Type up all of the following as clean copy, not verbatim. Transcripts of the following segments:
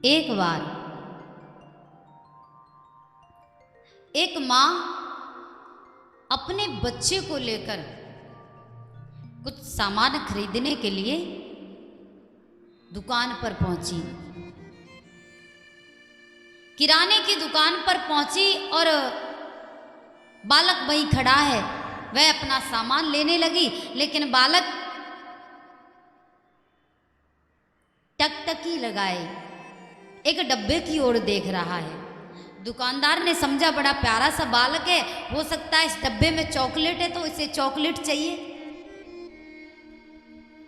एक बार एक माँ अपने बच्चे को लेकर कुछ सामान खरीदने के लिए दुकान पर पहुंची। किराने की दुकान पर पहुंची और बालक वहीं खड़ा है। वह अपना सामान लेने लगी, लेकिन बालक टकटकी लगाए एक डब्बे की ओर देख रहा है। दुकानदार ने समझा बड़ा प्यारा सा बालक है, हो सकता है इस डब्बे में चॉकलेट है तो इसे चॉकलेट चाहिए।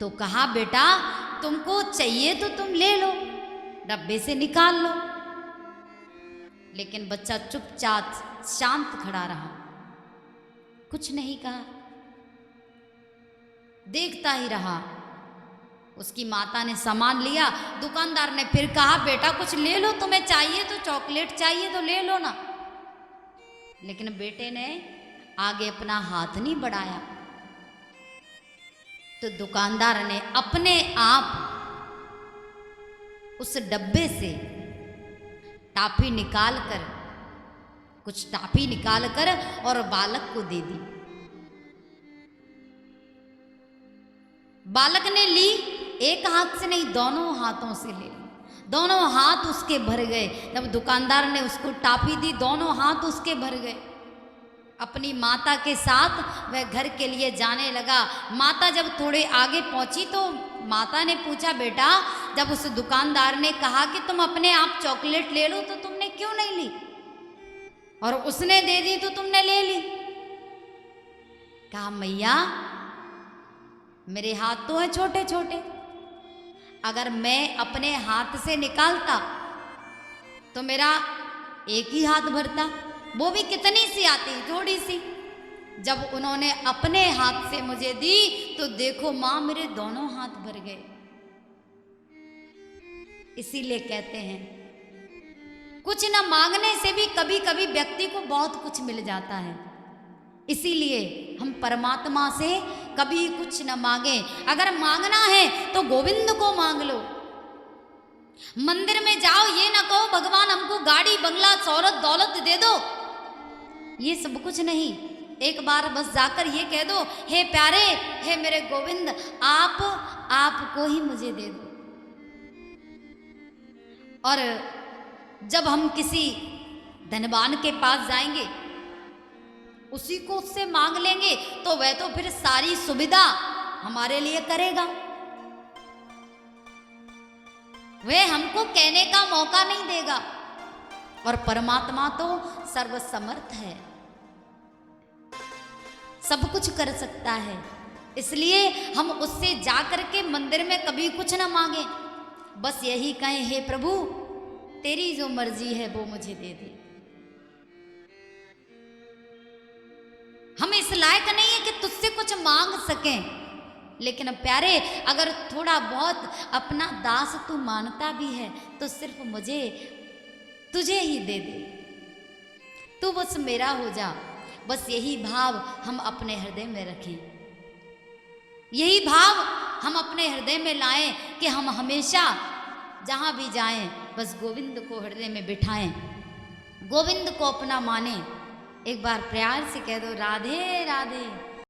तो कहा बेटा तुमको चाहिए तो तुम ले लो, डब्बे से निकाल लो। लेकिन बच्चा चुपचाप शांत खड़ा रहा, कुछ नहीं कहा, देखता ही रहा। उसकी माता ने सामान लिया। दुकानदार ने फिर कहा बेटा कुछ ले लो, तुम्हें चाहिए तो चॉकलेट चाहिए तो ले लो ना। लेकिन बेटे ने आगे अपना हाथ नहीं बढ़ाया। तो दुकानदार ने अपने आप उस डब्बे से टाफी निकालकर कुछ टाफी निकालकर और बालक को दे दी। बालक ने ली, एक हाथ से नहीं दोनों हाथों से ले ली। दोनों हाथ उसके भर गए। जब दुकानदार ने उसको टाफी दी, दोनों हाथ उसके भर गए। अपनी माता के साथ वह घर के लिए जाने लगा। माता जब थोड़े आगे पहुंची तो माता ने पूछा बेटा जब उस दुकानदार ने कहा कि तुम अपने आप चॉकलेट ले लो तो तुमने क्यों नहीं ली, और उसने दे दी तो तुमने ले ली। कहा मैया मेरे हाथ तो है छोटे छोटे, अगर मैं अपने हाथ से निकालता तो मेरा एक ही हाथ भरता, वो भी कितनी सी आती थोड़ी सी। जब उन्होंने अपने हाथ से मुझे दी तो देखो मां मेरे दोनों हाथ भर गए। इसीलिए कहते हैं कुछ न मांगने से भी कभी कभी व्यक्ति को बहुत कुछ मिल जाता है। इसीलिए हम परमात्मा से कभी कुछ न मांगे। अगर मांगना है तो गोविंद को मांग लो। मंदिर में जाओ ये ना कहो भगवान हमको गाड़ी बंगला शौहरत दौलत दे दो, ये सब कुछ नहीं। एक बार बस जाकर ये कह दो हे प्यारे हे मेरे गोविंद आपको ही मुझे दे दो। और जब हम किसी धनवान के पास जाएंगे उसी को उससे मांग लेंगे तो वह तो फिर सारी सुविधा हमारे लिए करेगा, वह हमको कहने का मौका नहीं देगा। और परमात्मा तो सर्वसमर्थ है, सब कुछ कर सकता है। इसलिए हम उससे जाकर के मंदिर में कभी कुछ ना मांगे, बस यही कहें हे प्रभु तेरी जो मर्जी है वो मुझे दे दे। हम इस लायक नहीं है कि तुझसे कुछ मांग सकें, लेकिन प्यारे अगर थोड़ा बहुत अपना दास तू मानता भी है तो सिर्फ मुझे तुझे ही दे दे, तू बस मेरा हो जा। बस यही भाव हम अपने हृदय में रखें, यही भाव हम अपने हृदय में लाएं कि हम हमेशा जहां भी जाएं बस गोविंद को हृदय में बिठाएं, गोविंद को अपना माने। एक बार प्यार से कह दो राधे राधे।